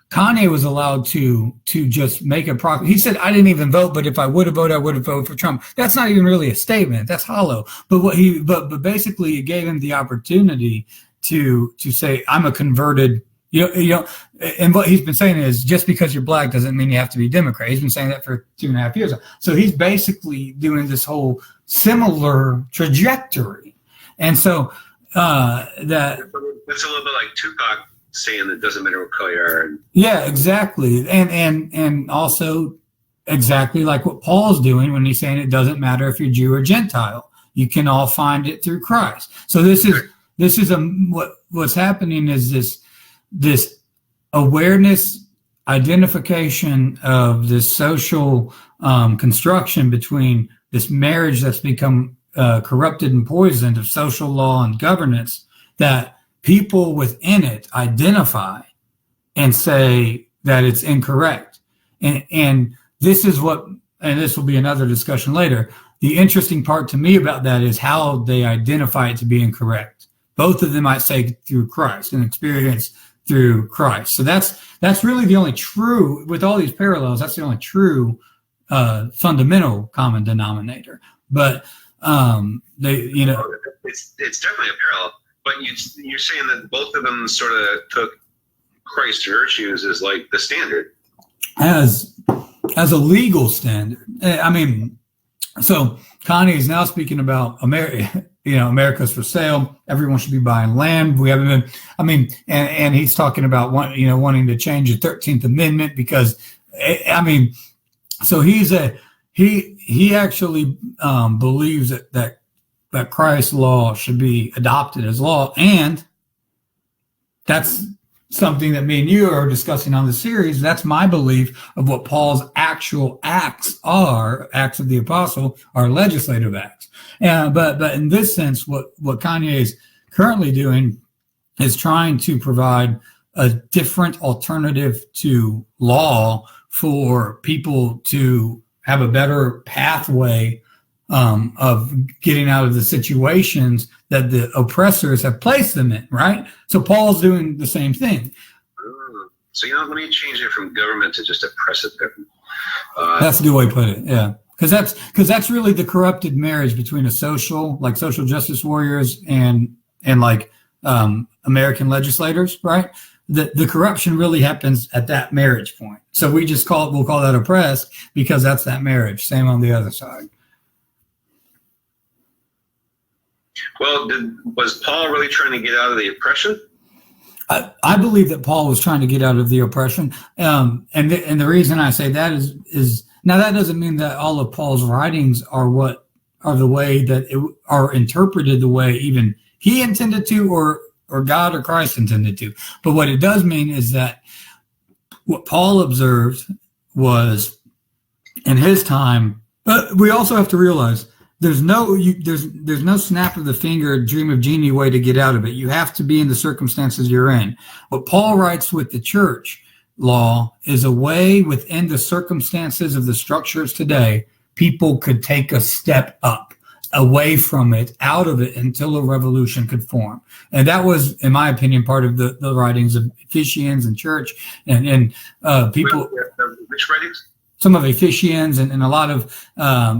Kanye was allowed to just make a proclamation. He said, "I didn't even vote, but if I would have voted, I would have voted for Trump." That's not even really a statement. That's hollow. But basically, it gave him the opportunity to say, "I'm a converted." And what he's been saying is, just because you're black doesn't mean you have to be Democrat. He's been saying that for 2.5 years. So he's basically doing this whole similar trajectory, and so that it's a little bit like Tupac saying it doesn't matter what color you are. Yeah, exactly. And also exactly like what Paul's doing when he's saying it doesn't matter if you're Jew or Gentile. You can all find it through Christ. So this is what's happening is this awareness, identification of this social construction between this marriage that's become corrupted and poisoned of social law and governance, that people within it identify and say that it's incorrect. And this is and this will be another discussion later. The interesting part to me about that is how they identify it to be incorrect. Both of them might say through Christ and experience through Christ. So that's really the only true, with all these parallels, that's the only true fundamental common denominator. But it's definitely a parallel. But you're saying that both of them sort of took Christ's virtues as like the standard, as a legal standard. I mean, so Kanye is now speaking about America's for sale. Everyone should be buying land. We haven't been. I mean, and he's talking about wanting to change the 13th Amendment because, so he actually believes that Christ's law should be adopted as law, and that's something that me and you are discussing on the series. That's my belief of what Paul's actual acts are. Acts of the apostle are legislative acts. But in this sense, what Kanye is currently doing is trying to provide a different alternative to law for people to have a better pathway of getting out of the situations that the oppressors have placed them in, right? So Paul's doing the same thing. So, let me change it from government to just oppressive government. That's a good way to put it, yeah. Because that's really the corrupted marriage between a social justice warriors and American legislators, right? The corruption really happens at that marriage point. So we'll call that oppressed because that's that marriage. Same on the other side. Well, was Paul really trying to get out of the oppression? I believe that Paul was trying to get out of the oppression, and the reason I say that is now that doesn't mean that all of Paul's writings are the way that are interpreted the way even he intended to, or God or Christ intended to. But what it does mean is that what Paul observed was in his time. But we also have to realize. There's no snap of the finger, dream of genie way to get out of it. You have to be in the circumstances you're in. What Paul writes with the church law is a way within the circumstances of the structures today, people could take a step up away from it, out of it, until a revolution could form. And that was, in my opinion, part of the writings of Ephesians and church and people. Which writings? Some of Ephesians and a lot of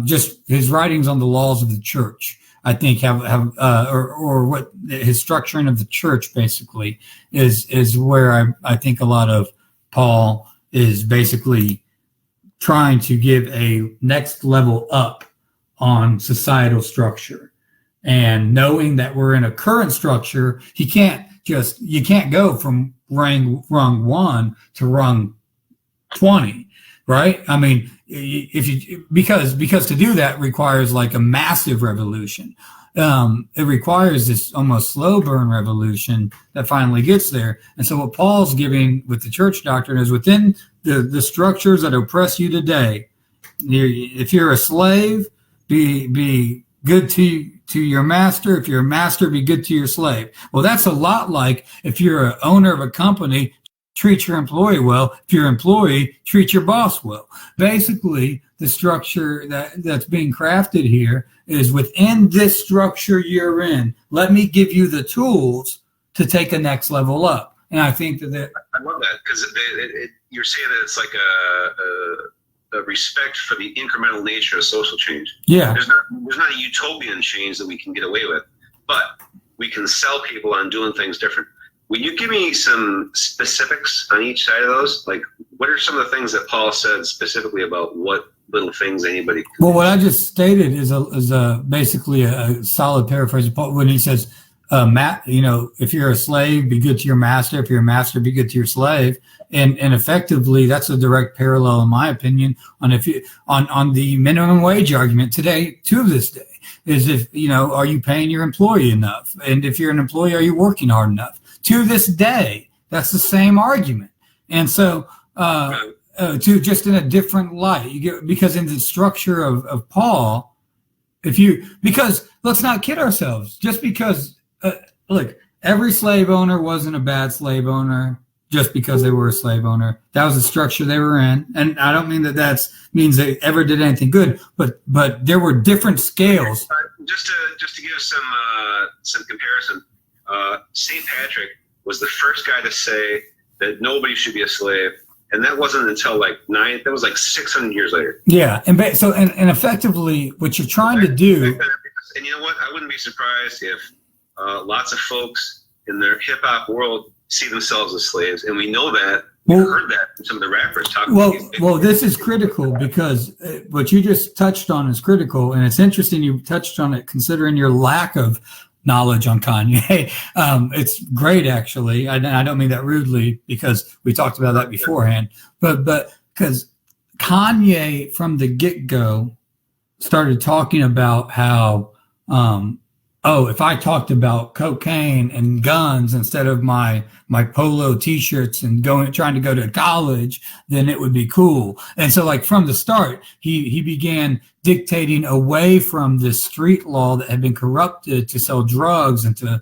just his writings on the laws of the church, I think have or what his structuring of the church basically is where I think a lot of Paul is basically trying to give a next level up on societal structure, and knowing that we're in a current structure, you can't go from rung 1 to rung 20. Right? I mean, because to do that requires like a massive revolution. It requires this almost slow burn revolution that finally gets there. And so what Paul's giving with the church doctrine is within the structures that oppress you today. If you're a slave, be good to your master. If you're a master, be good to your slave. Well, that's a lot like if you're an owner of a company, treat your employee well. If you're an employee, treat your boss well. Basically, the structure that's being crafted here is within this structure you're in. Let me give you the tools to take a next level up. And I think that I love that because you're saying that it's like a respect for the incremental nature of social change. Yeah. There's not a utopian change that we can get away with, but we can sell people on doing things different. Will you give me some specifics on each side of those? Like, what are some of the things that Paul said specifically about what little things anybody can Well, what I just stated is basically a solid paraphrase of Paul when he says, if you're a slave, be good to your master. If you're a master, be good to your slave. And effectively, that's a direct parallel, in my opinion, on the minimum wage argument today to this day is are you paying your employee enough? And if you're an employee, are you working hard enough? To this day, that's the same argument. And so, to just in a different light, because in the structure of Paul, because let's not kid ourselves, just because, look, every slave owner wasn't a bad slave owner just because they were a slave owner. That was the structure they were in. And I don't mean that means they ever did anything good, but there were different scales. Just to give some comparison, St. Patrick was the first guy to say that nobody should be a slave, and that wasn't until that was 600 years later. Yeah, and effectively, what you're trying to do. And you know what? I wouldn't be surprised if lots of folks in their hip hop world see themselves as slaves, and we know that. We've heard that from some of the rappers talking. Well, this is critical because what you just touched on is critical, and it's interesting you touched on it considering your lack of knowledge on Kanye. It's great, actually. I don't mean that rudely because we talked about that beforehand, but because Kanye from the get-go started talking about how, if I talked about cocaine and guns instead of my polo t-shirts and trying to go to college, then it would be cool. And so from the start, he began dictating away from this street law that had been corrupted to sell drugs and to,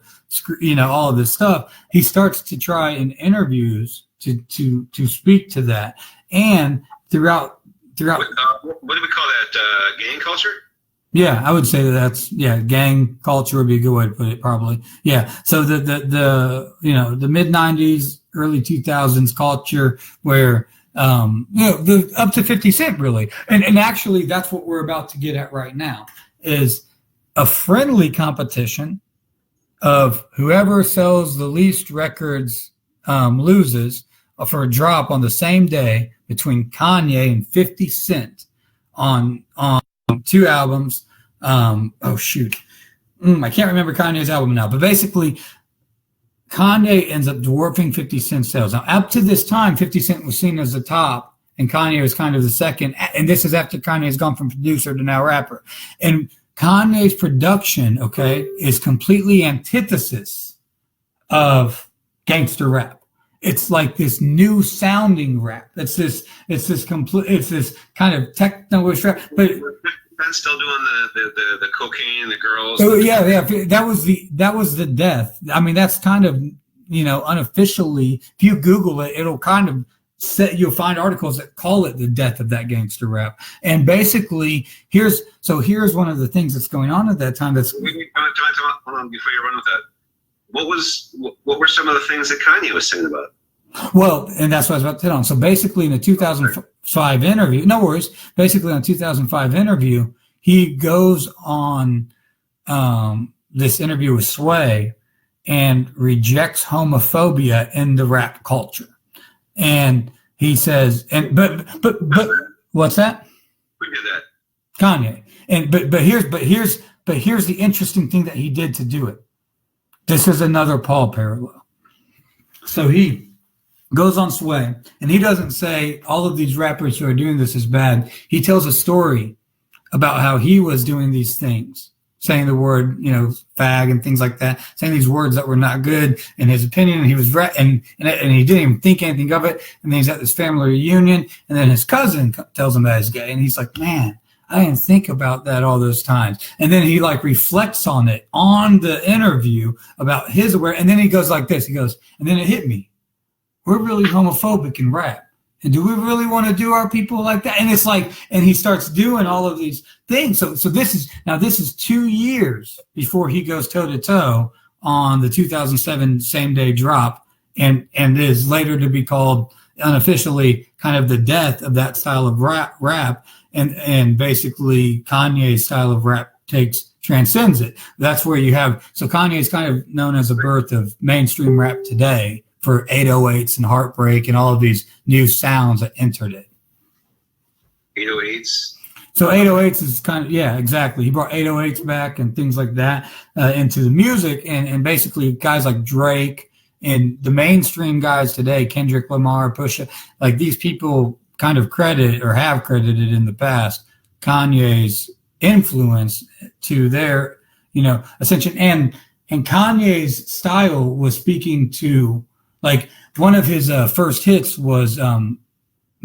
all of this stuff. He starts to try in interviews to speak to that. And throughout. What do we call that? Gang culture? Yeah, I would say that's gang culture would be a good way to put it, probably. Yeah. So the mid 90s, early 2000s culture where up to 50 Cent really. And actually that's what we're about to get at right now is a friendly competition of whoever sells the least records loses for a drop on the same day between Kanye and 50 Cent on two albums. I can't remember Kanye's album now, but basically Kanye ends up dwarfing 50 Cent sales. Now, up to this time, 50 Cent was seen as the top and Kanye was kind of the second. And this is after Kanye has gone from producer to now rapper. And Kanye's production, is completely antithesis of gangster rap. It's like this new sounding rap. It's this kind of techno-ish rap, but still doing the cocaine, the girls. Oh yeah. That was the death. I mean, that's kind of unofficially. If you Google it, it'll kind of you'll find articles that call it the death of that gangster rap. And basically, here's one of the things that's going on at that time. Hold on, before you run with that. What were some of the things that Kanye was saying about? Well, and that's what I was about to hit on. So basically in the 2005 interview, no worries. Basically on 2005 interview, he goes on this interview with Sway and rejects homophobia in the rap culture. And he says, but what's that? Who did that? Kanye. And but here's the interesting thing that he did to do it. This is another Paul parallel. So he goes on Sway, and he doesn't say all of these rappers who are doing this is bad. He tells a story about how he was doing these things, saying the word, fag and things like that, saying these words that were not good in his opinion. And he was and he didn't even think anything of it. And then he's at this family reunion, and then his cousin tells him that he's gay, and he's like, man, I didn't think about that all those times. And then he reflects on it on the interview about his awareness. And then he goes like this. He goes, and then it hit me. We're really homophobic in rap. And do we really want to do our people like that? And it's and he starts doing all of these things. So this is 2 years before he goes toe to toe on the 2007 same day drop and is later to be called unofficially kind of the death of that style of rap, and basically Kanye's style of rap transcends it. That's where you have, so Kanye is kind of known as the birth of mainstream rap today for 808s and Heartbreak and all of these new sounds that entered it. 808s. So 808s is kind of, yeah, exactly. He brought 808s back and things like that into the music, and basically guys like Drake and the mainstream guys today, Kendrick Lamar, Pusha, like these people kind of credit or have credited in the past Kanye's influence to their, ascension. And Kanye's style was speaking to, like, one of his first hits was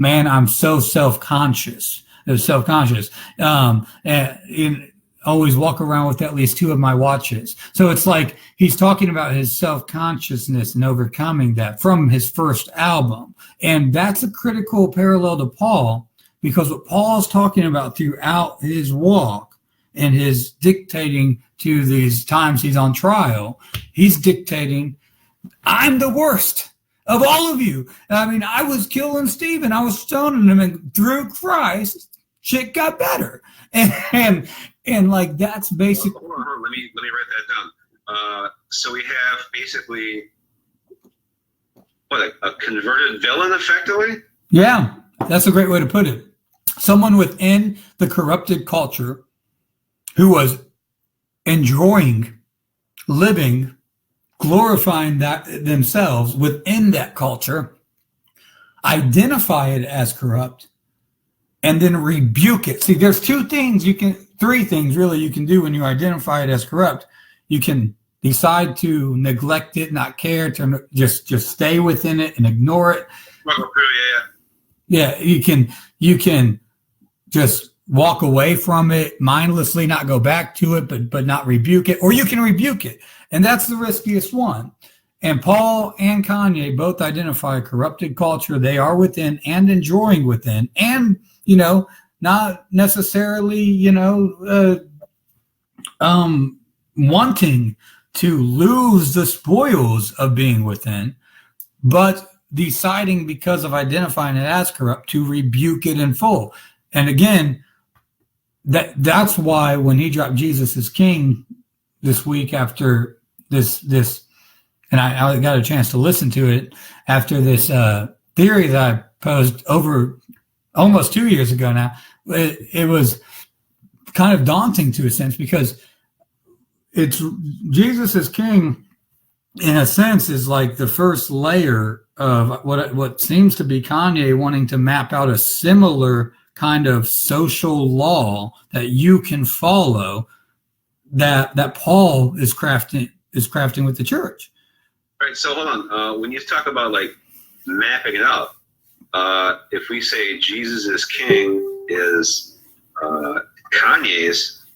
Man, I'm so self-conscious. It was self-conscious. And always walk around with at least 2 of my watches. So it's like he's talking about his self-consciousness and overcoming that from his first album. And that's a critical parallel to Paul, because what Paul's talking about throughout his walk and his dictating to these times he's on trial, he's dictating, I'm the worst of all of you. I mean, I was killing Stephen. I was stoning him, and through Christ, shit got better. And like, that's basic. Hold on. Let me write that down. So we have basically what, a converted villain, effectively? Yeah, that's a great way to put it. Someone within the corrupted culture who was enjoying, living, glorifying that themselves within that culture, identify it as corrupt, and then rebuke it. See, there's 3 things really you can do when you identify it as corrupt. You can decide to neglect it, not care, to just stay within it and ignore it. Yeah, you can just walk away from it mindlessly, not go back to it, but not rebuke it, or you can rebuke it. And that's the riskiest one. And Paul and Kanye both identify a corrupted culture they are within and enjoying within, and, not necessarily, wanting to lose the spoils of being within, but deciding, because of identifying it as corrupt, to rebuke it in full. And again, that's why when he dropped Jesus is King this week, after this, and I got a chance to listen to it after this theory that I posed over almost 2 years ago now, it was kind of daunting to a sense, because it's Jesus is King, in a sense, is like the first layer of what seems to be Kanye wanting to map out a similar kind of social law that you can follow, that Paul is crafting with the church. Right. So hold on. When you talk about like mapping it out, if we say Jesus is King is Kanye's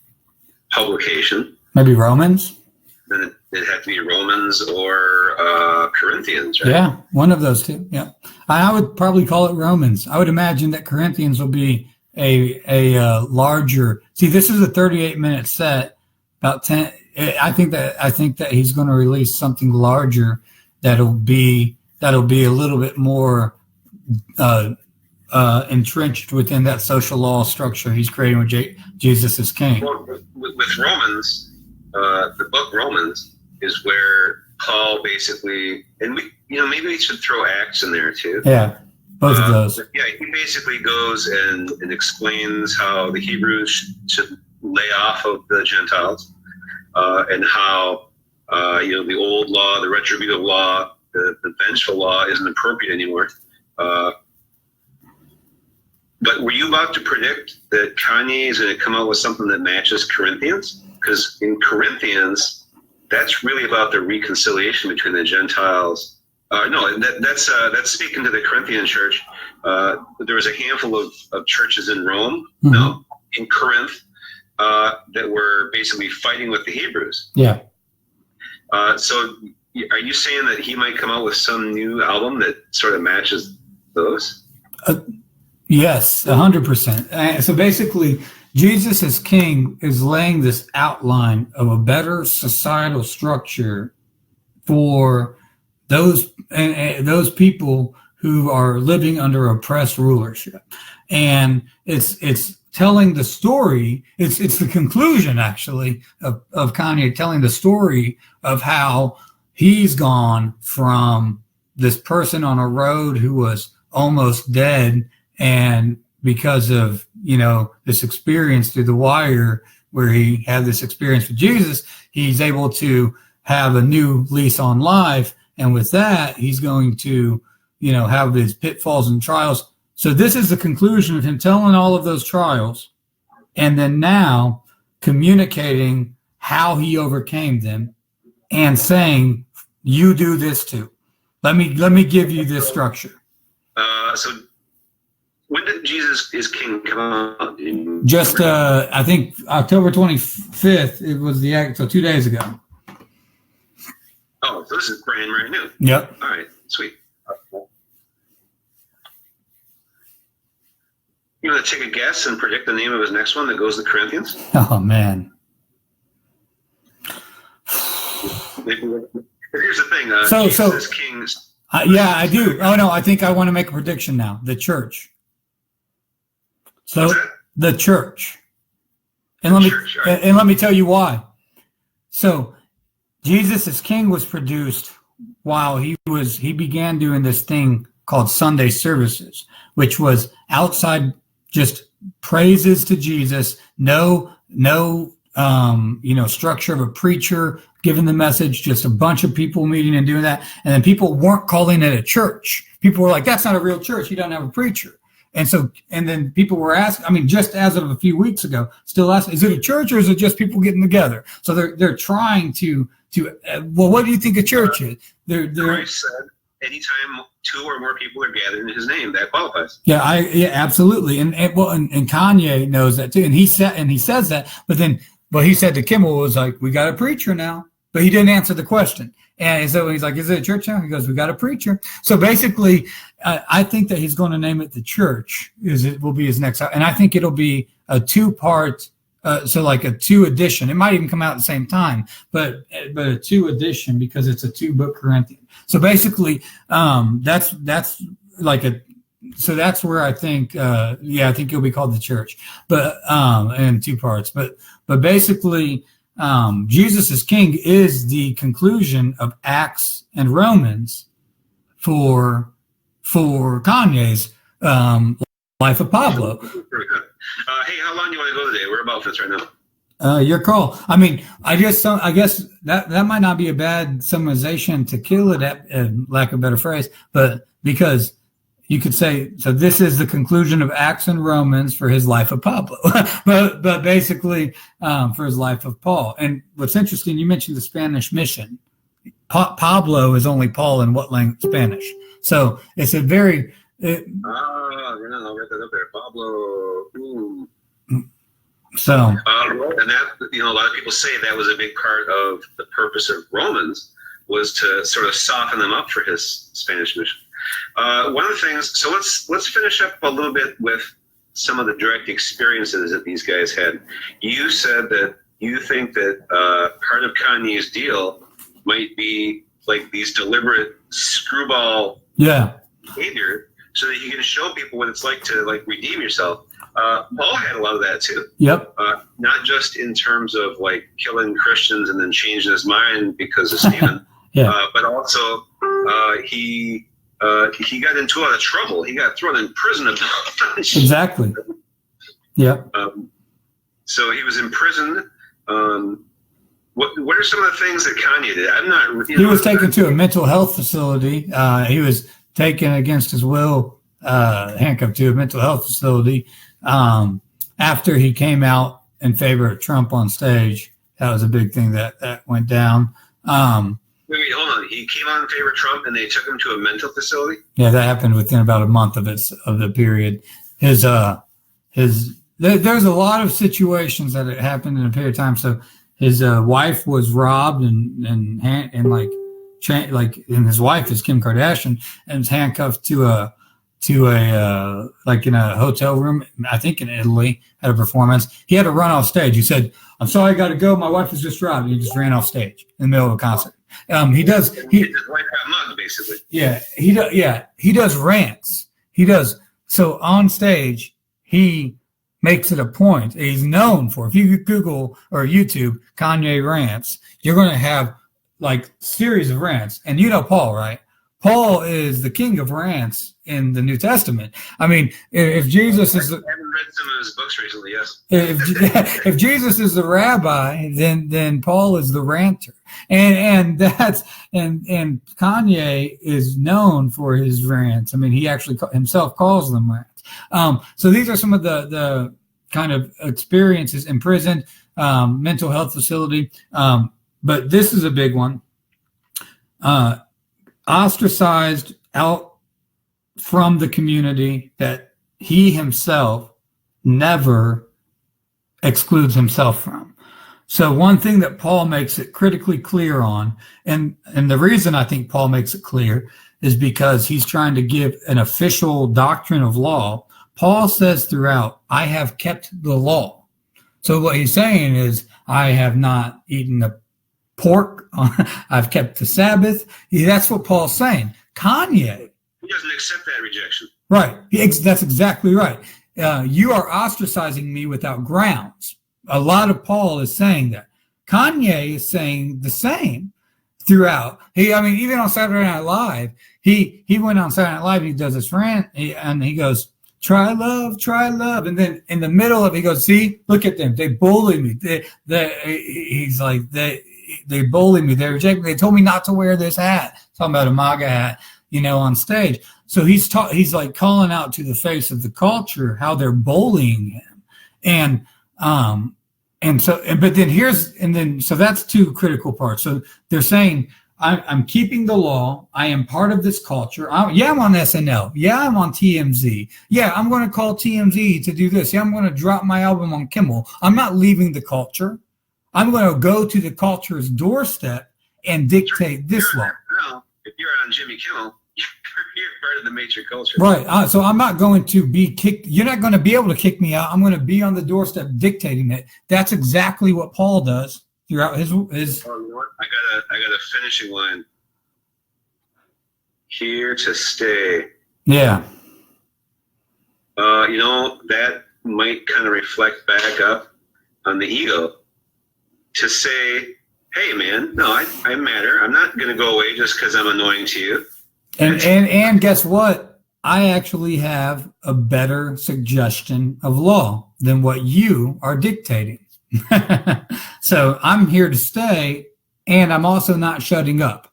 publication, maybe Romans, then it'd have to be Romans or Corinthians, right? Yeah, one of those 2. Yeah, I would probably call it Romans. I would imagine that Corinthians will be a larger. See, this is a 38-minute set, about 10. I think that he's going to release something larger that'll be a little bit more entrenched within that social law structure he's creating with Jesus is King. Well, with Romans, the book Romans is where Paul basically, and maybe we should throw Acts in there too. Yeah, both of those. Yeah, he basically goes and explains how the Hebrews should lay off of the Gentiles. And how the old law, the retributive law, the vengeful law isn't appropriate anymore. But were you about to predict that Kanye is going to come out with something that matches Corinthians? Because in Corinthians, that's really about the reconciliation between the Gentiles. No, that's speaking to the Corinthian church. There was a handful of churches in Rome, in Corinth, that were basically fighting with the Hebrews. Yeah. So are you saying that he might come out with some new album that sort of matches those? Yes, 100%. So basically, Jesus is King is laying this outline of a better societal structure for those people who are living under oppressed rulership. And it's telling the story. It's the conclusion actually of Kanye telling the story of how he's gone from this person on a road who was almost dead, and because of this experience through the wire where he had this experience with Jesus, he's able to have a new lease on life, and with that he's going to have his pitfalls and trials. So this is the conclusion of him telling all of those trials, and then now communicating how he overcame them and saying, you do this too. Let me give you this structure. So when did Jesus is King come out? Just I think October 25th. It was the act. So 2 days ago. Oh, so this is brand new. Yep. All right, sweet. You want to take a guess and predict the name of his next one that goes to Corinthians? Oh man. Here's the thing. Jesus is King. Yeah, I do. Oh no, I think I want to make a prediction now. The church. So the church. And let me tell you why. So Jesus is King was produced while he began doing this thing called Sunday services, which was outside just praises to Jesus, no structure of a preacher giving the message, just a bunch of people meeting and doing that. And then people weren't calling it a church. People were like, that's not a real church. He doesn't have a preacher. And then people were asking, just as of a few weeks ago, still asking, is it a church or is it just people getting together? So they're trying to well, what do you think a church is? Christ said, anytime two or more people are gathered in his name, that qualifies. Yeah, absolutely. And Kanye knows that too. And he says that, but he said to Kimmel was like, we got a preacher now, but he didn't answer the question. And so he's like, is it a church now? He goes, we got a preacher. So basically, I think that he's going to name it the church. It will be his next, and I think it'll be a 2-part. So like a 2 edition. It might even come out at the same time, but a 2 edition because it's a 2-book Corinthian. So basically, that's like so that's where I think, I think it'll be called the church, but in 2 parts. But basically, Jesus is King is the conclusion of Acts and Romans for Kanye's Life of Pablo. Hey, how long do you want to go today? We're about this right now. Your call. I guess that might not be a bad summarization to kill it at lack of a better phrase, but because you could say, so this is the conclusion of Acts and Romans for his Life of Pablo, but basically for his Life of Paul. And what's interesting, you mentioned the Spanish mission. Pablo is only Paul in what language? Spanish. So it's a very I'll write that up there. Pablo. Ooh. So, and that, a lot of people say that was a big part of the purpose of Romans was to sort of soften them up for his Spanish mission. One of the things, so let's finish up a little bit with some of the direct experiences that these guys had. You said that you think that part of Kanye's deal might be like these deliberate screwball behavior, so that you can show people what it's like to redeem yourself. Paul had a lot of that too. Yep. Not just in terms of killing Christians and then changing his mind because of Stephen, but also he got into a lot of trouble. He got thrown in prison a bunch. Exactly. Yep. So he was imprisoned. What are some of the things that Kanye did? I'm not. He was taken to a mental health facility. He was taken against his will, handcuffed to a mental health facility. After he came out in favor of Trump on stage, that was a big thing that went down. Wait, hold on. He came out in favor of Trump, and they took him to a mental facility. Yeah, that happened within about a month of the period. There's a lot of situations that happened in a period of time. So his wife was robbed and his wife is Kim Kardashian and was handcuffed to a in a hotel room, I think in Italy, at a performance. He had to run off stage. He said, "I'm sorry, I got to go. My wife was just robbed." He just ran off stage in the middle of a concert. He does. His wife got mugged, basically. Yeah, he does. Yeah, he does rants. He does. So on stage, he makes it a point. He's known for. If you Google or YouTube Kanye rants, you're going to have like series of rants. And you know Paul, right? Paul is the king of rants in the New Testament. I mean, if Jesus is, I haven't read some of his books recently. Yes. If Jesus is the rabbi, then Paul is the ranter, and Kanye is known for his rants. I mean, he actually himself calls them rants. So these are some of the kind of experiences in prison, mental health facility. But this is a big one. Ostracized out from the community that he himself never excludes himself from. So one thing that Paul makes it critically clear on, and the reason I think Paul makes it clear is because he's trying to give an official doctrine of law. Paul says throughout, I have kept the law. So what he's saying is, I have not eaten a pork. I've kept the Sabbath. That's what Paul's saying. Kanye, he doesn't accept that rejection. Right. That's exactly right. You are ostracizing me without grounds. A lot of Paul is saying that. Kanye is saying the same throughout. Even on Saturday Night Live, he went on Saturday Night Live and he does this rant and he goes, try love. And then in the middle of it, he goes, see, look at them. They bully me. They bully me. They reject me. They told me not to wear this hat. Talking about a MAGA hat, on stage. So he's like calling out to the face of the culture how they're bullying him. So that's two critical parts. So they're saying, I'm keeping the law. I am part of this culture. I'm on SNL. Yeah, I'm on TMZ. Yeah, I'm going to call TMZ to do this. Yeah, I'm going to drop my album on Kimmel. I'm not leaving the culture. I'm going to go to the culture's doorstep and dictate this law. If you're on Jimmy Kimmel, you're part of the major culture. Right. So I'm not going to be kicked. You're not going to be able to kick me out. I'm going to be on the doorstep dictating it. That's exactly what Paul does throughout his. Oh, you know what? I got a finishing line. Here to stay. Yeah. That might kind of reflect back up on the ego to say, hey, man, no, I matter. I'm not going to go away just because I'm annoying to you. And guess what? I actually have a better suggestion of law than what you are dictating. So I'm here to stay, and I'm also not shutting up.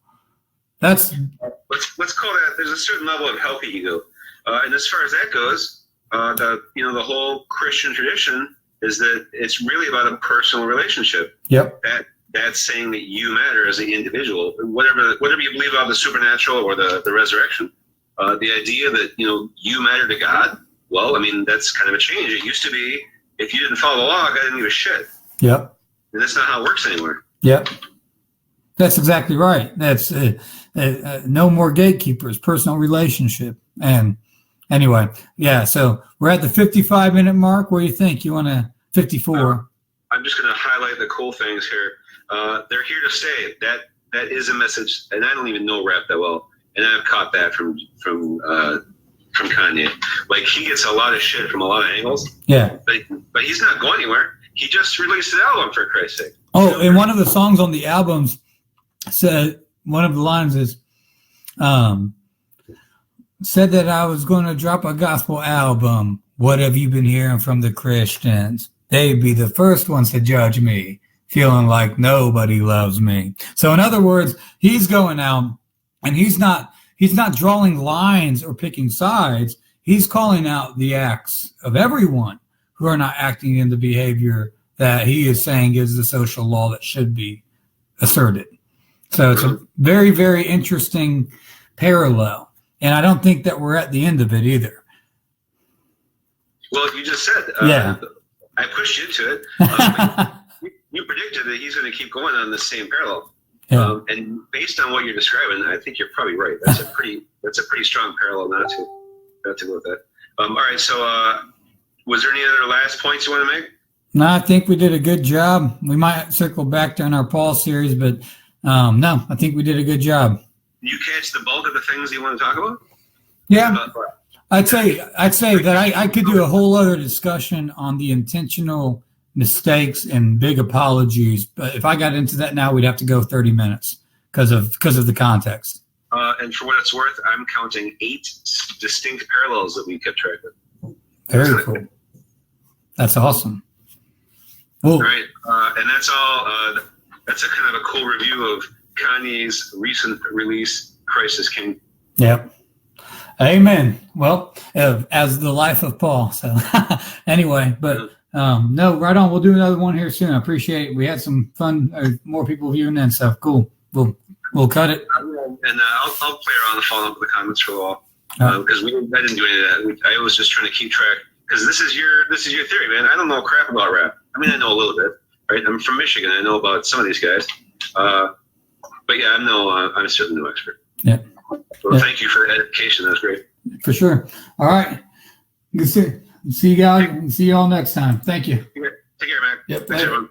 Let's call that. There's a certain level of healthy ego, and as far as that goes, the whole Christian tradition is that it's really about a personal relationship. Yep. That's saying that you matter as an individual, whatever you believe about the supernatural or the resurrection. The idea that you matter to God. Well, that's kind of a change. It used to be if you didn't follow the law, God didn't give a shit. Yep. And that's not how it works anymore. Yep. That's exactly right. That's no more gatekeepers, personal relationship. And anyway, yeah. So we're at the 55-minute mark. What do you think? You want to 54? I'm just going to highlight the cool things here. They're here to stay. That is a message, and I don't even know rap that well, and I've caught that from Kanye. Like, he gets a lot of shit from a lot of angles. Yeah. But he's not going anywhere. He just released an album, for Christ's sake. Oh, and one of the songs on the albums said, one of the lines is, said that I was going to drop a gospel album. What have you been hearing from the Christians? They'd be the first ones to judge me, feeling like nobody loves me. So in other words, he's going out and he's not drawing lines or picking sides. He's calling out the acts of everyone who are not acting in the behavior that he is saying is the social law that should be asserted. So it's a very, very interesting parallel. And I don't think that we're at the end of it either. Well, you just said, yeah. I pushed you to it. You predicted that he's going to keep going on the same parallel. Yeah. And based on what you're describing, I think you're probably right. That's a pretty strong parallel not to go with that. All right. So was there any other last points you want to make? No, I think we did a good job. We might circle back during our Paul series, but no, I think we did a good job. You catch the bulk of the things you want to talk about? Yeah. I'd say that I could do a whole other discussion on the intentional mistakes and big apologies, but if I got into that now, we'd have to go 30 minutes because of the context. And for what it's worth, I'm counting 8 distinct parallels that we kept track of. Very cool. That's awesome. Well, all right, and that's all. That's a kind of a cool review of Kanye's recent release, Crisis King. Yep. Amen. Well, as the life of Paul. So anyway, but no, right on. We'll do another one here soon. I appreciate it. We had some fun, more people viewing and stuff. Cool. We'll cut it. And I'll play around and follow up with the comments for a while because I didn't do any of that. I was just trying to keep track because this is your theory, man. I don't know crap about rap. I mean, I know a little bit, right? I'm from Michigan. I know about some of these guys, but yeah, I'm certainly no expert. Yeah. Well, thank you for the education. That's great. For sure. All right. Good to see you guys. See you all next time. Thank you. Take care, Mac. Yep. Thanks, everyone.